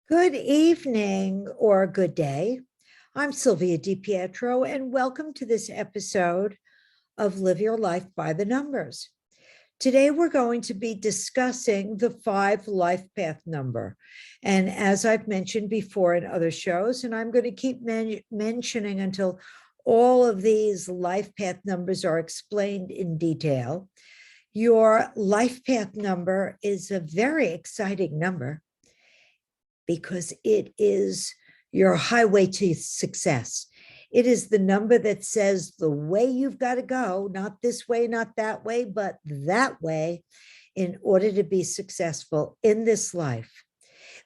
Good evening or good day. I'm Sylvia DiPietro, and welcome to this episode of Live Your Life by the Numbers. Today, we're going to be discussing the 5 life path number. And as I've mentioned before in other shows, and I'm going to keep mentioning until all of these life path numbers are explained in detail, your life path number is a very exciting number because it is your highway to success. It is the number that says the way you've got to go, not this way, not that way, but that way, in order to be successful in this life.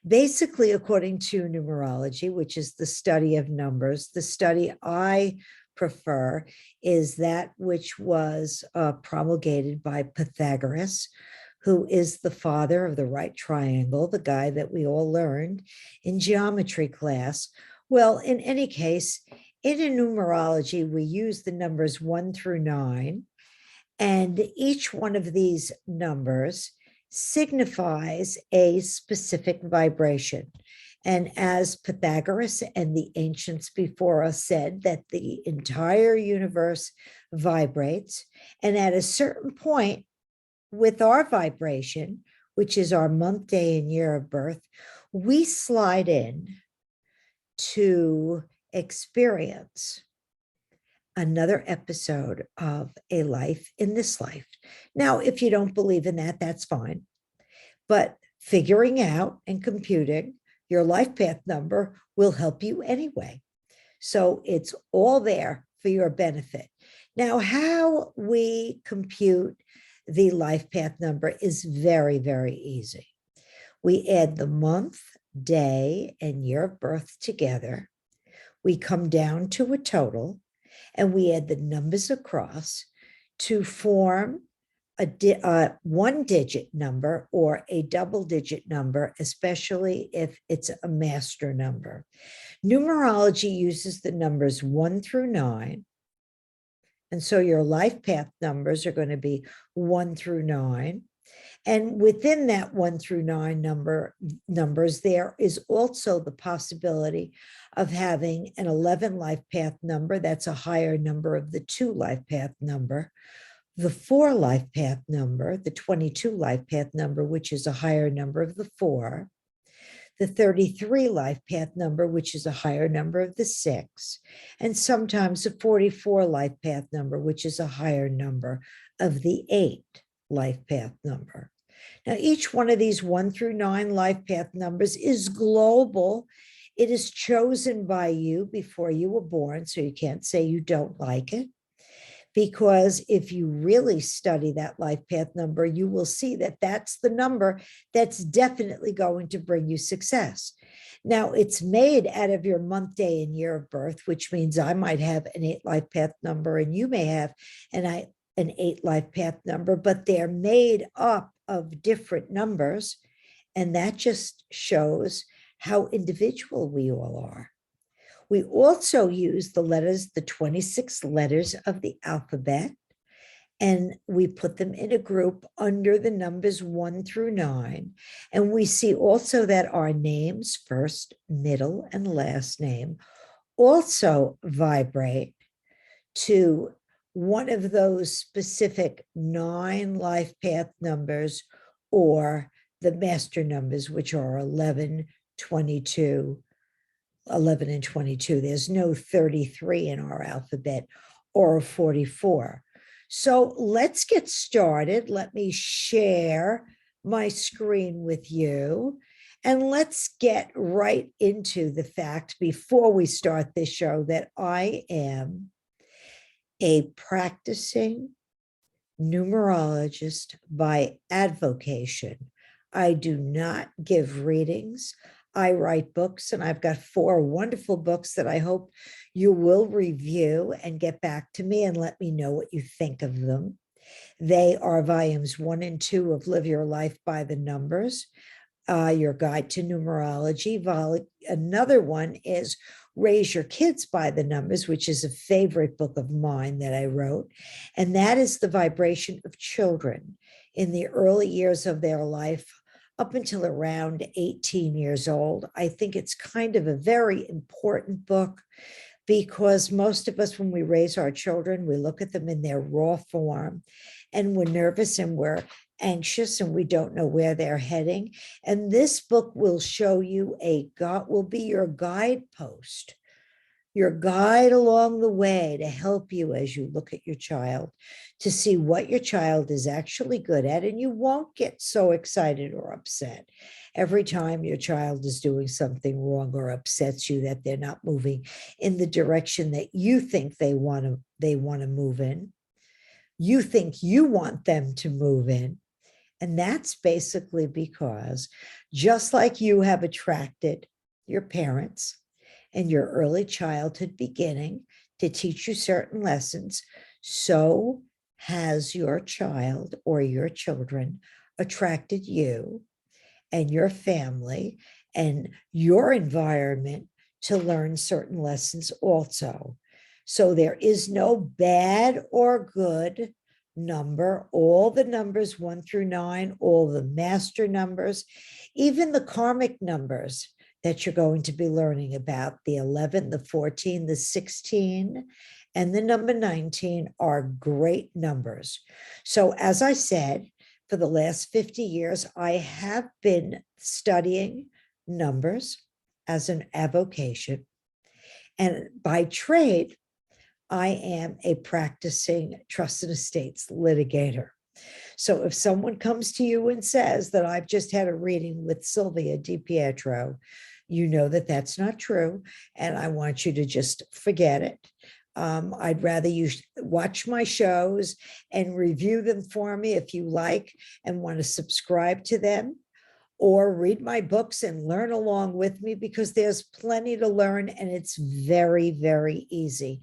Basically, according to numerology, which is the study of numbers, the study I prefer is that which was promulgated by Pythagoras, who is the father of the right triangle, the guy that we all learned in geometry class. Well, in any case, in numerology, we use the numbers 1 through 9, and each one of these numbers signifies a specific vibration. And as Pythagoras and the ancients before us said, that the entire universe vibrates, and at a certain point, with our vibration, which is our month, day, and year of birth, we slide in to experience another episode of a life in this life. Now, if you don't believe in that, that's fine. But figuring out and computing your life path number will help you anyway. So it's all there for your benefit. Now, how we compute the life path number is very, very easy. We add the month, day, and year of birth together. We come down to a total, and we add the numbers across to form a one-digit number or a double-digit number, especially if it's a master number. Numerology uses the numbers 1 through 9. And so your life path numbers are going to be 1 through 9. And within that 1 through 9 numbers, there is also the possibility of having an 11 life path number. That's a higher number of the 2 life path number. The 4 life path number, the 22 life path number, which is a higher number of the 4. The 33 life path number, which is a higher number of the 6, and sometimes a 44 life path number, which is a higher number of the 8 life path number. Now, each one of these 1 through 9 life path numbers is global. It is chosen by you before you were born, so you can't say you don't like it. Because if you really study that life path number, you will see that that's the number that's definitely going to bring you success. Now, it's made out of your month, day, and year of birth, which means I might have an 8 life path number and you may have an 8 life path number, but they're made up of different numbers. And that just shows how individual we all are. We also use the letters, the 26 letters of the alphabet, and we put them in a group under the numbers 1 through 9. And we see also that our names, first, middle, and last name, also vibrate to one of those specific 9 life path numbers or the master numbers, which are 11, 22, 11 and 22. There's no 33 in our alphabet or 44. So let's get started. Let me share my screen with you. And let's get right into the fact before we start this show that I am a practicing numerologist by advocation. I do not give readings. I write books, and I've got 4 wonderful books that I hope you will review and get back to me and let me know what you think of them. They are volumes 1 and 2 of Live Your Life by the Numbers, Your Guide to Numerology. Another one is Raise Your Kids by the Numbers, which is a favorite book of mine that I wrote. And that is the vibration of children in the early years of their life. up until around 18 years old. I think it's kind of a very important book because most of us, when we raise our children, we look at them in their raw form and we're nervous and we're anxious and we don't know where they're heading. And this book will show you will be your guidepost, your guide along the way to help you as you look at your child to see what your child is actually good at. And you won't get so excited or upset every time your child is doing something wrong or upsets you that they're not moving in the direction that you think they want to move in. You think you want them to move in. And that's basically because just like you have attracted your parents in your early childhood beginning to teach you certain lessons, so has your child or your children attracted you and your family and your environment to learn certain lessons also. So there is no bad or good number. All the numbers 1 through 9, all the master numbers, even the karmic numbers that you're going to be learning about, the 11, the 14, the 16, and the number 19 are great numbers. So as I said, for the last 50 years, I have been studying numbers as an avocation. And by trade, I am a practicing trust and estates litigator. So if someone comes to you and says that I've just had a reading with Sylvia DiPietro, you know that that's not true. And I want you to just forget it. I'd rather you watch my shows and review them for me if you like and want to subscribe to them, or read my books and learn along with me, because there's plenty to learn and it's very, very easy.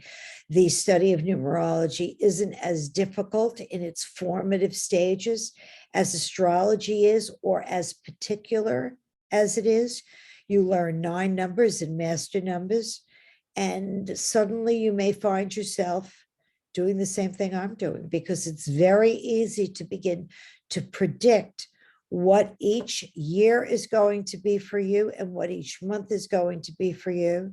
The study of numerology isn't as difficult in its formative stages as astrology is, or as particular as it is. You learn 9 numbers and master numbers, and suddenly you may find yourself doing the same thing I'm doing, because it's very easy to begin to predict what each year is going to be for you and what each month is going to be for you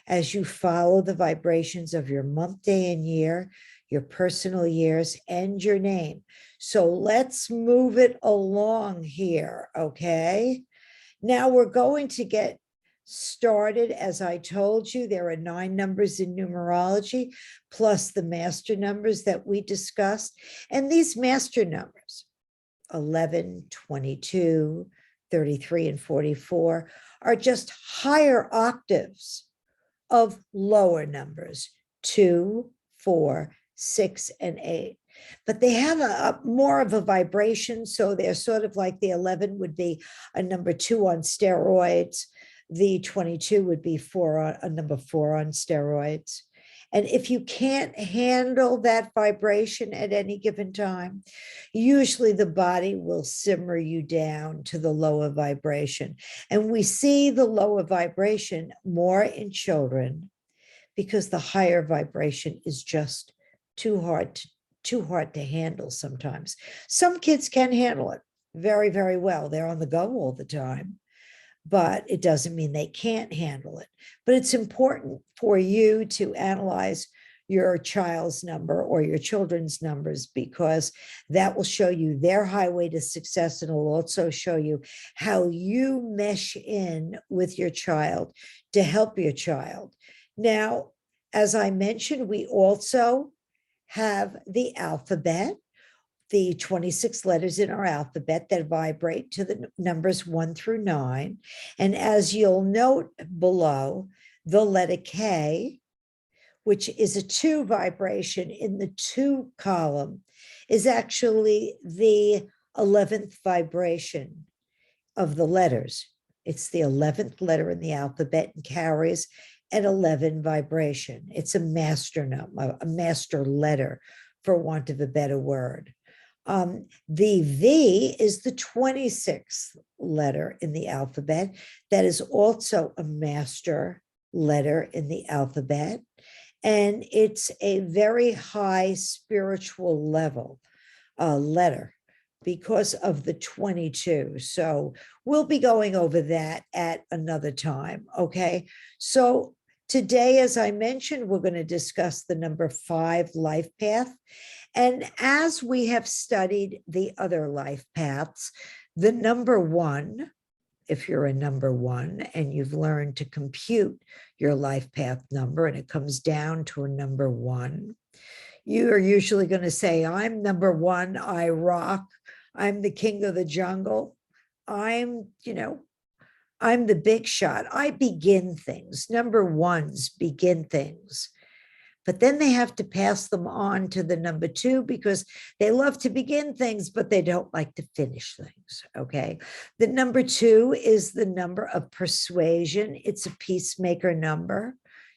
as you follow the vibrations of your month, day, and year, your personal years, and your name. So let's move it along here, okay? Now we're going to get started. As I told you, there are 9 numbers in numerology, plus the master numbers that we discussed. And these master numbers, 11, 22, 33, and 44, are just higher octaves of lower numbers, 2, 4, 6, and 8. But they have a more of a vibration, so they're sort of like the 11 would be a number 2 on steroids. The 22 would be a number 4 on steroids. And if you can't handle that vibration at any given time, usually the body will simmer you down to the lower vibration. And we see the lower vibration more in children because the higher vibration is just too hard to handle sometimes. Some kids can handle it very, very well. They're on the go all the time, but it doesn't mean they can't handle it. But it's important for you to analyze your child's number or your children's numbers, because that will show you their highway to success, and it will also show you how you mesh in with your child to help your child. Now, as I mentioned, we also have the alphabet, the 26 letters in our alphabet that vibrate to the numbers 1 through 9. And as you'll note below, the letter K, which is a 2 vibration in the 2 column, is actually the 11th vibration of the letters. It's the 11th letter in the alphabet and carries an 11 vibration. It's a master number, a master letter, for want of a better word. The V is the 26th letter in the alphabet. That is also a master letter in the alphabet. And it's a very high spiritual level letter. because of the 22. So we'll be going over that at another time. Okay. So today, as I mentioned, we're going to discuss the number 5 life path. And as we have studied the other life paths, the number 1, if you're a number 1 and you've learned to compute your life path number and it comes down to a number 1, you are usually going to say, I'm number 1, I rock, I'm the king of the jungle, I'm the big shot. I begin things. Number 1s begin things. But then they have to pass them on to the number 2 because they love to begin things, but they don't like to finish things. Okay. The number 2 is the number of persuasion. It's a peacemaker number.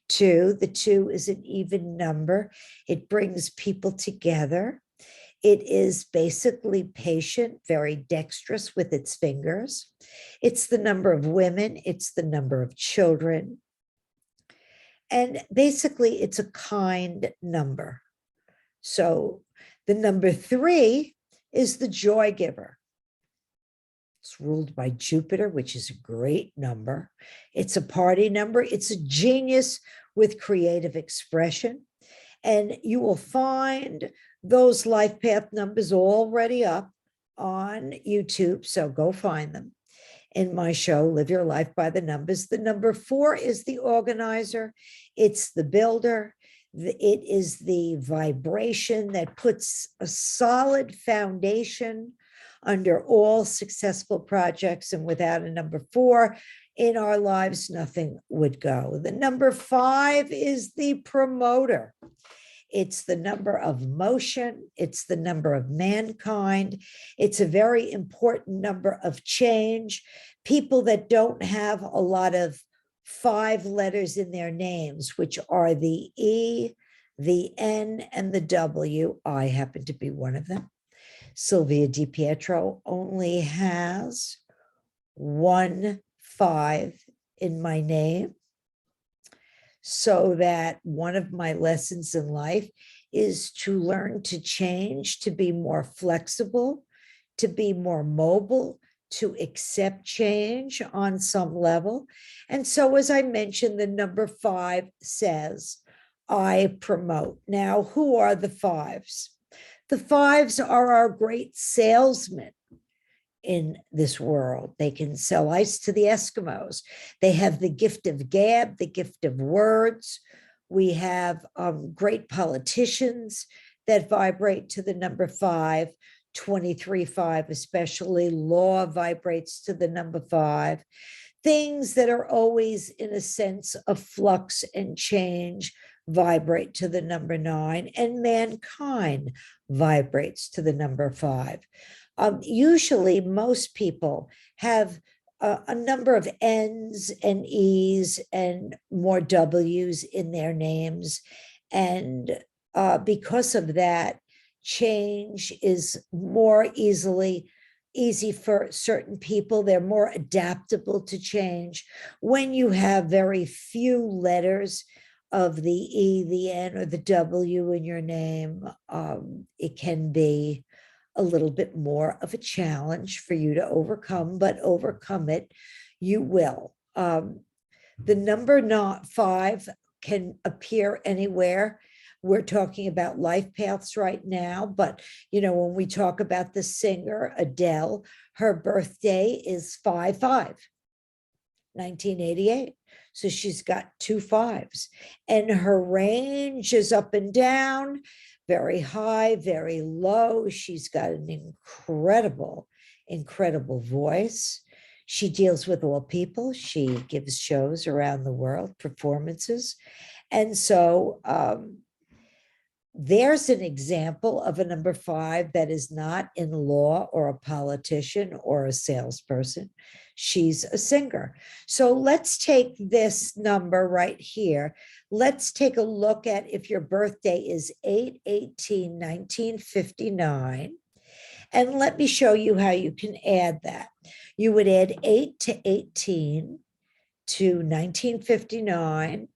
2. The 2 is an even number. It brings people together. It is basically patient, very dexterous with its fingers. It's the number of women. It's the number of children. And basically, it's a kind number. So the number 3 is the joy giver. It's ruled by Jupiter, which is a great number. It's a party number. It's a genius with creative expression. And you will find those life path numbers already up on YouTube. So go find them. In my show, Live Your Life by the Numbers. The number 4 is the organizer. It's the builder. It is the vibration that puts a solid foundation under all successful projects. And without a number 4 in our lives, nothing would go. The number 5 is the promoter. It's the number of motion. It's the number of mankind. It's a very important number of change. People that don't have a lot of 5 letters in their names, which are the E, the N, and the W. I happen to be one of them. Sylvia DiPietro only has 1 5 in my name. So that one of my lessons in life is to learn to change, to be more flexible, to be more mobile, to accept change on some level. And so, as I mentioned, the number 5 says, I promote. Now, who are the 5s? The 5s are our great salesmen in this world. They can sell ice to the Eskimos. They have the gift of gab, the gift of words. We have great politicians that vibrate to the number 5, 23-5, especially law vibrates to the number 5. Things that are always in a sense of flux and change vibrate to the number 9, and mankind vibrates to the number 5. Usually, most people have a number of N's and E's and more W's in their names. And because of that, change is more easy for certain people. They're more adaptable to change. When you have very few letters of the E, the N, or the W in your name, it can be a little bit more of a challenge for you to overcome, but overcome it, you will. The number 5 can appear anywhere. We're talking about life paths right now, but when we talk about the singer Adele, her birthday is 5/5, 1988. So she's got 2 5s, and her range is up and down, very high, very low. She's got an incredible voice. She deals with all people. She gives shows around the world, performances. And so there's an example of a number 5 that is not in law or a politician or a salesperson. She's a singer. So let's take this number right here. Let's take a look at if your birthday is 8/18/1959. And let me show you how you can add that. You would add 8 to 18 to 1959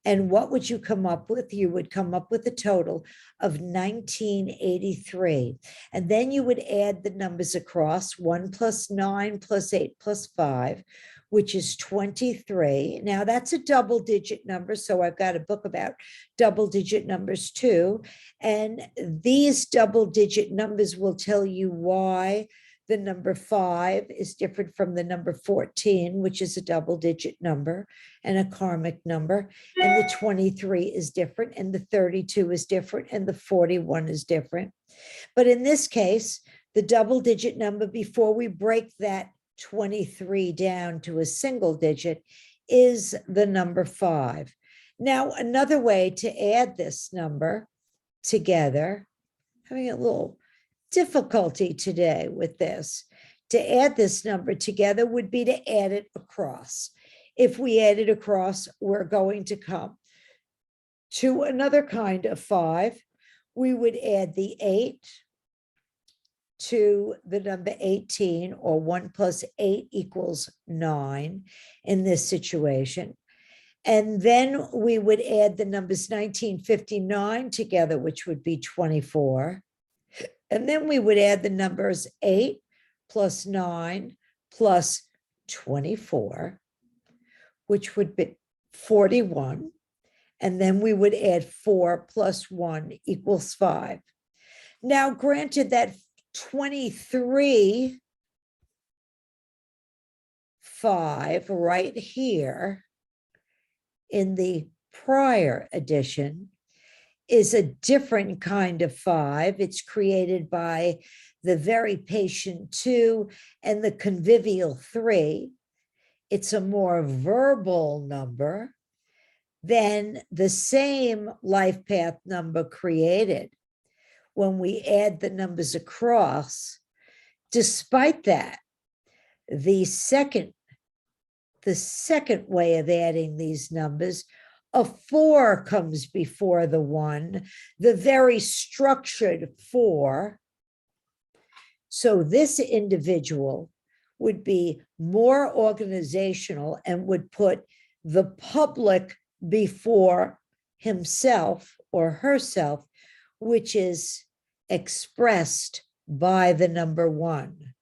And what would you come up with? You would come up with a total of 1983. And then you would add the numbers across 1 plus 9 plus 8 plus 5, which is 23. Now that's a double digit number. So I've got a book about double digit numbers too. And these double digit numbers will tell you why the number 5 is different from the number 14, which is a double digit number and a karmic number. And the 23 is different, and the 32 is different, and the 41 is different. But in this case, the double digit number, before we break that 23 down to a single digit, is the number 5. Now, another way to add this number together, having a little difficulty today with this, to add this number together would be to add it across. If we add it across, we're going to come to another kind of 5. We would add the 8 to the number 18, or 1 plus 8 equals 9 in this situation. And then we would add the numbers 1959 together, which would be 24. And then we would add the numbers 8 plus 9 plus 24, which would be 41. And then we would add 4 plus 1 equals 5. Now, granted that 23, 5 right here in the prior edition is a different kind of 5. It's created by the very patient 2 and the convivial 3. It's a more verbal number than the same life path number created when we add the numbers across. Despite that, the second way of adding these numbers, a 4 comes before the 1, the very structured 4. So this individual would be more organizational and would put the public before himself or herself, which is expressed by the number 1.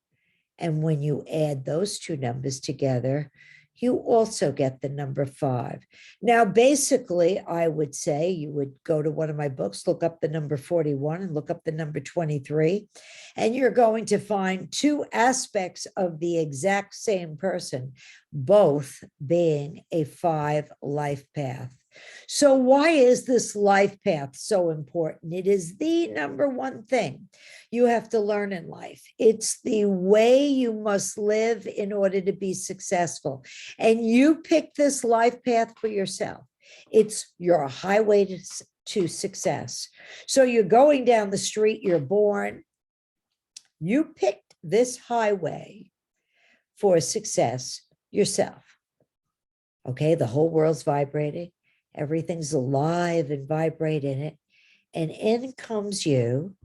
And when you add those two numbers together, you also get the number 5. Now, basically, I would say you would go to one of my books, look up the number 41 and look up the number 23, and you're going to find two aspects of the exact same person, both being a 5 life path. So why is this life path so important? It is the number one thing you have to learn in life. It's the way you must live in order to be successful. And you pick this life path for yourself. It's your highway to success. So you're going down the street, you're born, you picked this highway for success yourself. Okay, the whole world's vibrating. Everything's alive and vibrate in it. And in comes you,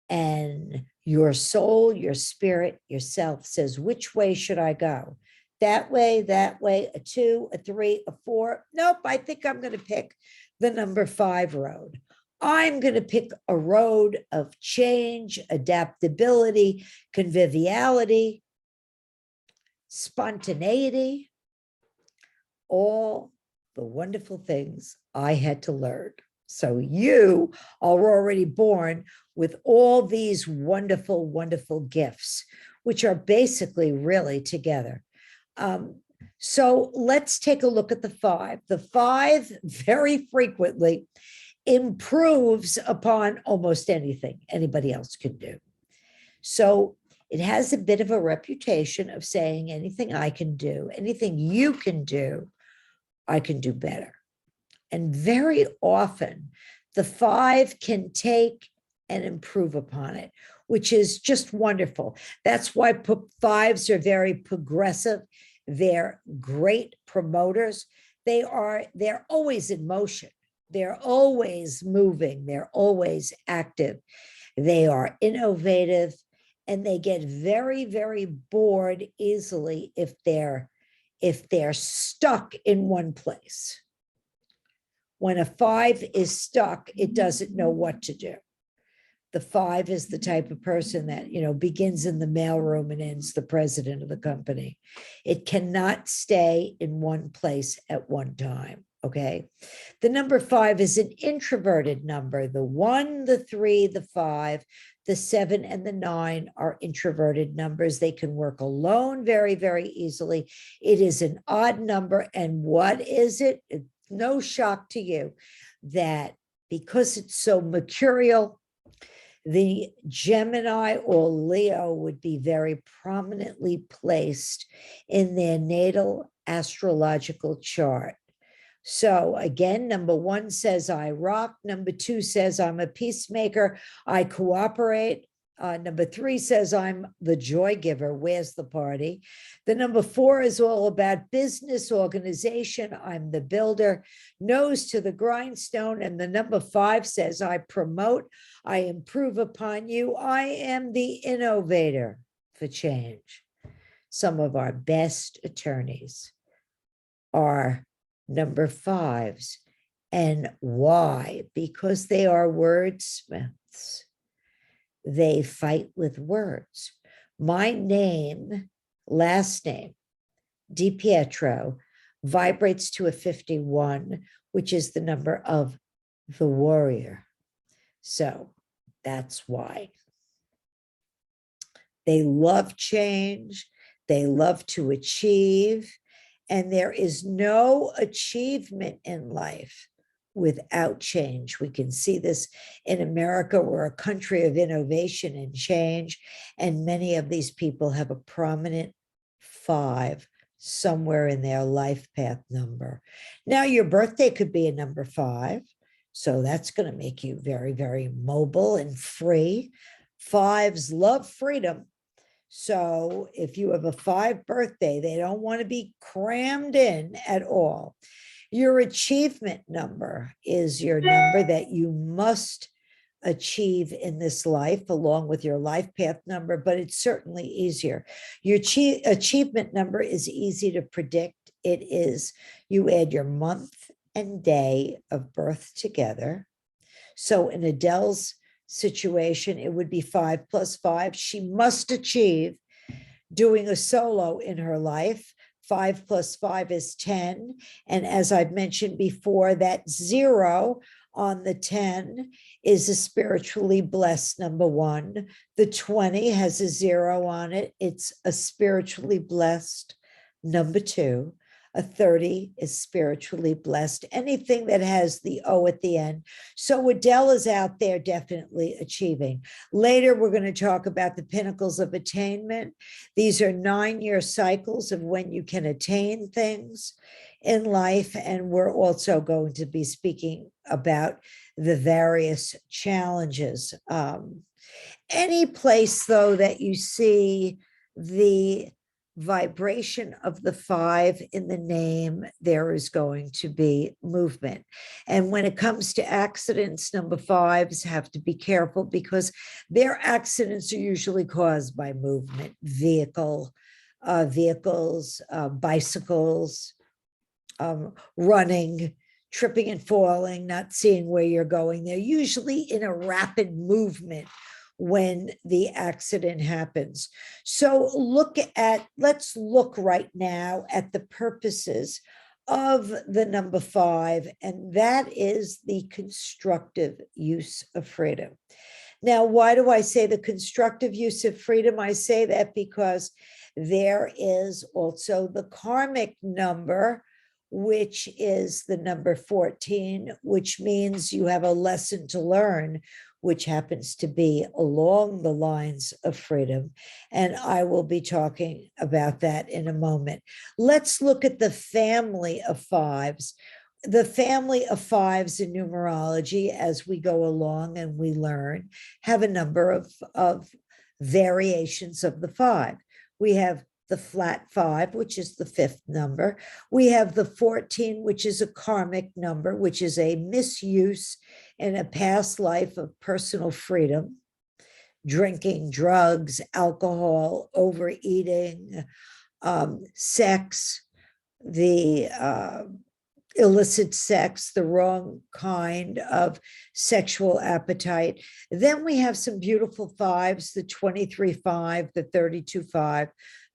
and your soul, your spirit, yourself says, which way should I go? That way, a 2, a 3, a 4. Nope, I think I'm going to pick the number 5 road. I'm going to pick a road of change, adaptability, conviviality, spontaneity, all the wonderful things I had to learn. So you are already born with all these wonderful, wonderful gifts, which are basically really together. So let's take a look at the 5. The 5 very frequently improves upon almost anything anybody else can do. So it has a bit of a reputation of saying anything I can do, anything you can do, I can do better. And very often the 5 can take and improve upon it, which is just wonderful. That's why 5s are very progressive. They're great promoters. They're always in motion. They're always moving. They're always active. They are innovative, and they get very, very bored easily if they're stuck in one place. When a 5 is stuck, it doesn't know what to do. The 5 is the type of person that, begins in the mailroom and ends the president of the company. It cannot stay in one place at one time. Okay. The number 5 is an introverted number. The 1, the 3, the 5, the 7, and the 9 are introverted numbers. They can work alone very, very easily. It is an odd number. And what is it? It's no shock to you that because it's so mercurial, the Gemini or Leo would be very prominently placed in their natal astrological chart. So again, number 1 says I rock. Number 2 says I'm a peacemaker. I cooperate. Number 3 says I'm the joy giver. Where's the party? The number 4 is all about business organization. I'm the builder, nose to the grindstone. And the number 5 says I promote, I improve upon you. I am the innovator for change. Some of our best attorneys are number 5s. And why? Because they are wordsmiths. They fight with words. My name, last name, DiPietro, vibrates to a 51, which is the number of the warrior. So that's why. They love change. They love to achieve. And there is no achievement in life without change. We can see this in America. We're a country of innovation and change. And many of these people have a prominent 5 somewhere in their life path number. Now, your birthday could be a number 5. So that's going to make you very, very mobile and free. 5s love freedom. So if you have a 5 birthday, they don't want to be crammed in at all. Your achievement number is your number that you must achieve in this life, along with your life path number, but it's certainly easier. Your achievement number is easy to predict. It is, you add your month and day of birth together. So in Adele's situation, it would be 5 plus 5. She must achieve doing a solo in her life. 5 plus 5 is 10. And as I've mentioned before, that 0 on the 10 is a spiritually blessed number 1. The 20 has a 0 on it. It's a spiritually blessed number 2. A 30 is spiritually blessed. Anything that has the O at the end. So Adele is out there definitely achieving. Later, we're going to talk about the pinnacles of attainment. These are 9-year cycles of when you can attain things in life. And we're also going to be speaking about the various challenges. Any place, though, that you see the vibration of the 5 in the name, there is going to be movement. And when it comes to accidents, number 5s have to be careful because their accidents are usually caused by movement, vehicles, bicycles, running, tripping and falling, not seeing where you're going. They're usually in a rapid movement when the accident happens. So let's look right now at the purposes of the number 5, and that is the constructive use of freedom. Now, why do I say the constructive use of freedom? I say that because there is also the karmic number, which is the number 14, which means you have a lesson to learn, which happens to be along the lines of freedom. And I will be talking about that in a moment. Let's look at the family of 5s. The family of 5s in numerology, as we go along and we learn, have a number of variations of the 5. We have the flat 5, which is the 5th number. We have the 14, which is a karmic number, which is a misuse in a past life of personal freedom, drinking, drugs, alcohol, overeating, sex, the illicit sex, the wrong kind of sexual appetite. Then we have some beautiful fives, the 23-5, the 32-5,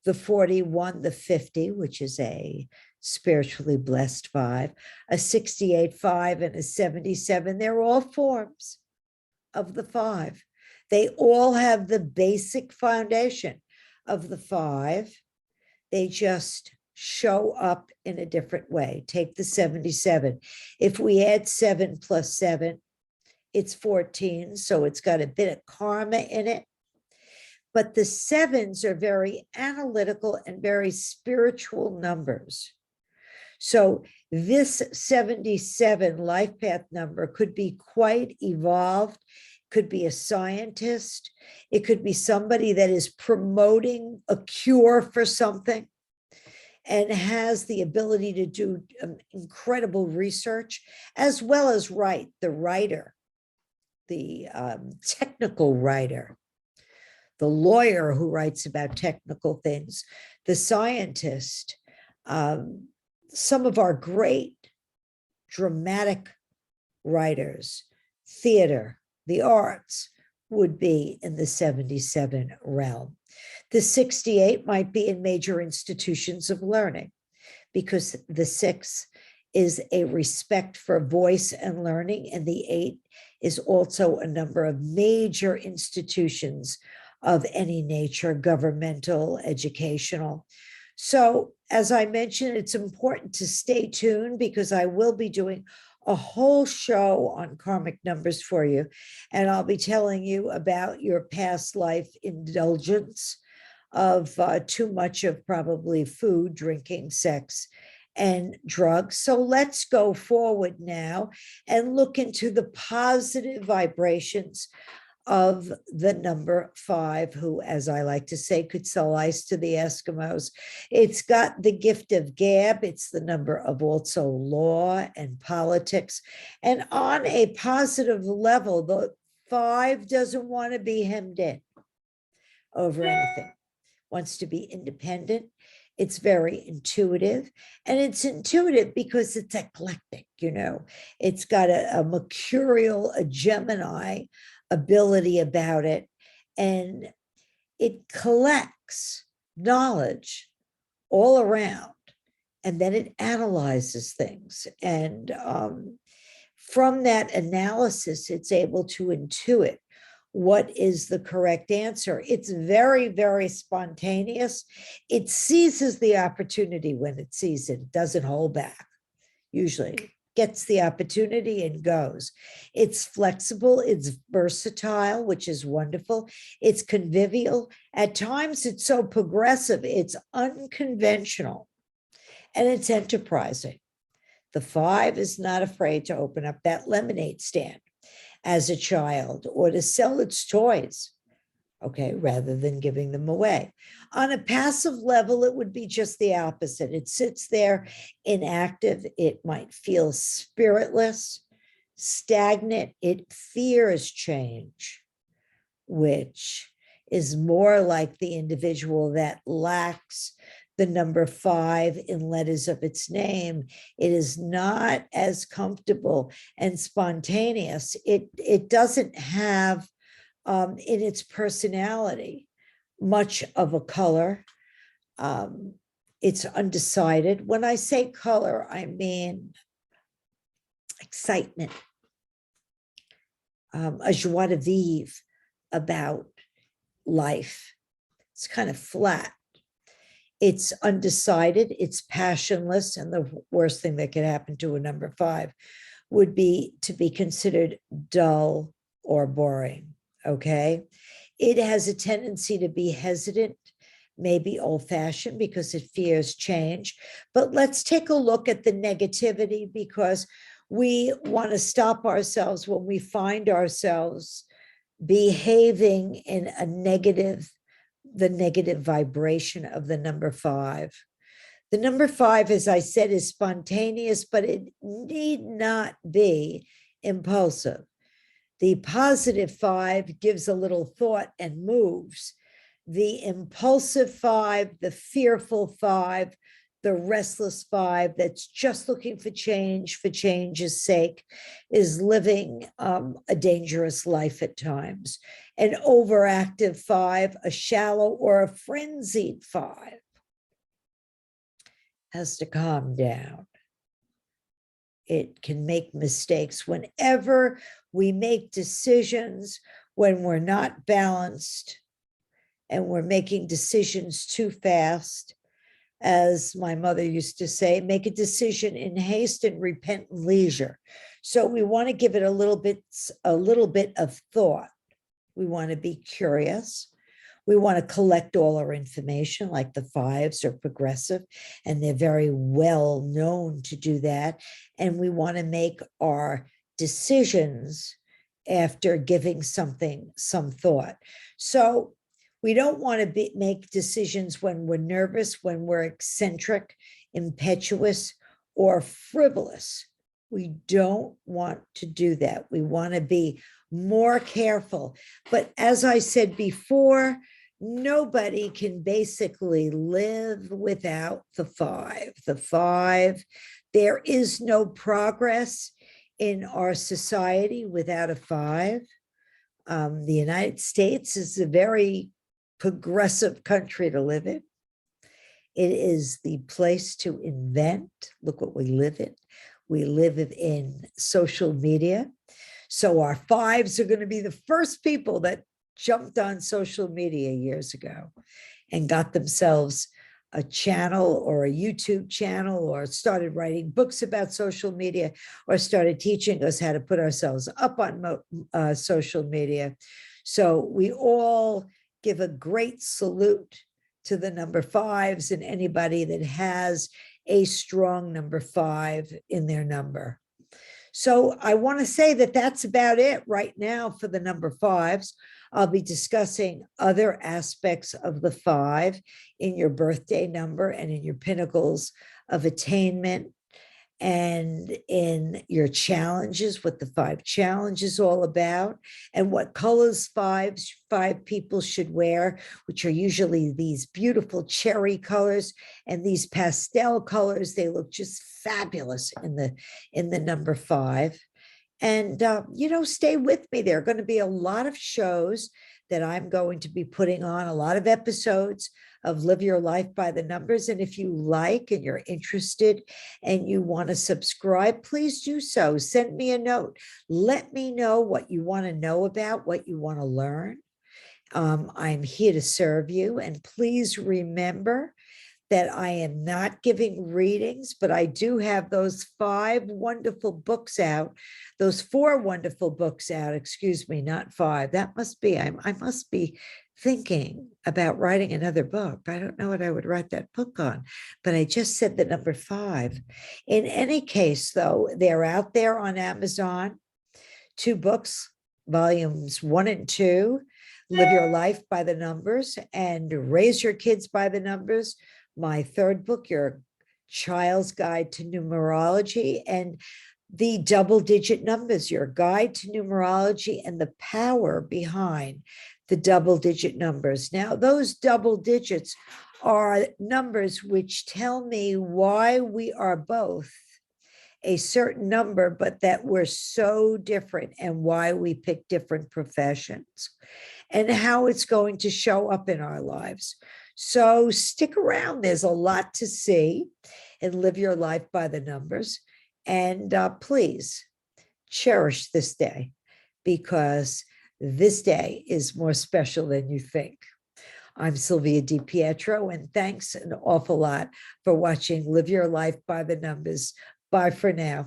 the 41, the 50, which is a spiritually blessed five, a 68-5, and a 77. They're all forms of the five. They all have the basic foundation of the five. They just show up in a different way. Take the 77. If we add 7 plus 7, it's 14. So it's got a bit of karma in it. But the sevens are very analytical and very spiritual numbers. So this 77 life path number could be quite evolved, could be a scientist, it could be somebody that is promoting a cure for something and has the ability to do incredible research, as well as write, the writer, the technical writer, the lawyer who writes about technical things, the scientist. Some of our great dramatic writers, theater, the arts would be in the 77 realm. The 68 might be in major institutions of learning, because the 6 is a respect for voice and learning, and the 8 is also a number of major institutions of any nature, governmental, educational. So, as I mentioned, it's important to stay tuned, because I will be doing a whole show on karmic numbers for you. And I'll be telling you about your past life indulgence of too much of probably food, drinking, sex, and drugs. So let's go forward now and look into the positive vibrations of the number 5, who, as I like to say, could sell ice to the Eskimos. It's got the gift of gab. It's the number of also law and politics. And on a positive level, the 5 doesn't want to be hemmed in over anything, wants to be independent. It's very intuitive, and it's intuitive because it's eclectic, it's got a mercurial, a Gemini ability about it, and it collects knowledge all around, and then it analyzes things. And from that analysis, it's able to intuit what is the correct answer. It's very, very spontaneous. It seizes the opportunity when it sees it. It doesn't hold back. Usually gets the opportunity and goes. It's flexible. It's versatile, which is wonderful. It's convivial. At times, it's so progressive. It's unconventional, and it's enterprising. The 5 is not afraid to open up that lemonade stand as a child, or to sell its toys, rather than giving them away. On a passive level, it would be just the opposite. It sits there inactive. It might feel spiritless, stagnant. It fears change, which is more like the individual that lacks the number 5 in letters of its name. It is not as comfortable and spontaneous. It doesn't have in its personality much of a color. It's undecided. When I say color, I mean excitement, a joie de vivre about life. It's kind of flat. It's undecided, it's passionless, and the worst thing that could happen to a number 5 would be to be considered dull or boring, It has a tendency to be hesitant, maybe old-fashioned, because it fears change. But let's take a look at the negativity, because we want to stop ourselves when we find ourselves behaving in the negative vibration of the number 5. The number 5, as I said, is spontaneous, but it need not be impulsive. The positive 5 gives a little thought and moves. The impulsive 5, the fearful 5, The restless five that's just looking for change's sake, is living a dangerous life at times. An overactive five, a shallow or a frenzied five, has to calm down. It can make mistakes. Whenever we make decisions when we're not balanced and we're making decisions too fast, as my mother used to say, make a decision in haste and repent in leisure. So we want to give it a little bit of thought. We want to be curious. We want to collect all our information, like the fives are progressive, and they're very well known to do that. And we want to make our decisions after giving something some thought. So we don't want to make decisions when we're nervous, when we're eccentric, impetuous, or frivolous. We don't want to do that. We want to be more careful. But as I said before, nobody can basically live without the five. The five, there is no progress in our society without a five. The United States is a very progressive country to live in. It is the place to invent. Look what we live in. We live in social media. So our fives are going to be the first people that jumped on social media years ago and got themselves a channel or a YouTube channel, or started writing books about social media, or started teaching us how to put ourselves up on social media. So we all give a great salute to the number fives and anybody that has a strong number five in their number. So I want to say that that's about it right now for the number fives. I'll be discussing other aspects of the five in your birthday number and in your pinnacles of attainment and in your challenges, what the five challenge is all about, and what colors five people should wear, which are usually these beautiful cherry colors and these pastel colors. They look just fabulous in the number five. And, stay with me. There are going to be a lot of shows that I'm going to be putting on, a lot of episodes of Live Your Life by the Numbers. And if you like and you're interested and you want to subscribe, please do so. Send me a note. Let me know what you want to know about, what you want to learn. I'm here to serve you. And please remember that I am not giving readings, but I do have those 5 wonderful books out, those 4 wonderful books out, excuse me, not 5. That must be, I must be thinking about writing another book. I don't know what I would write that book on, but I just said the number 5. In any case, though, they're out there on Amazon, 2 books, volumes 1 and 2, Live Your Life by the Numbers and Raise Your Kids by the Numbers. My 3rd book, Your Child's Guide to Numerology, and the double-digit numbers, Your Guide to Numerology and the power behind the double-digit numbers. Now, those double digits are numbers which tell me why we are both a certain number, but that we're so different, and why we pick different professions and how it's going to show up in our lives. So stick around. There's a lot to see and Live Your Life by the Numbers. And please cherish this day, because this day is more special than you think. I'm Sylvia DiPietro, and thanks an awful lot for watching Live Your Life by the Numbers. Bye for now.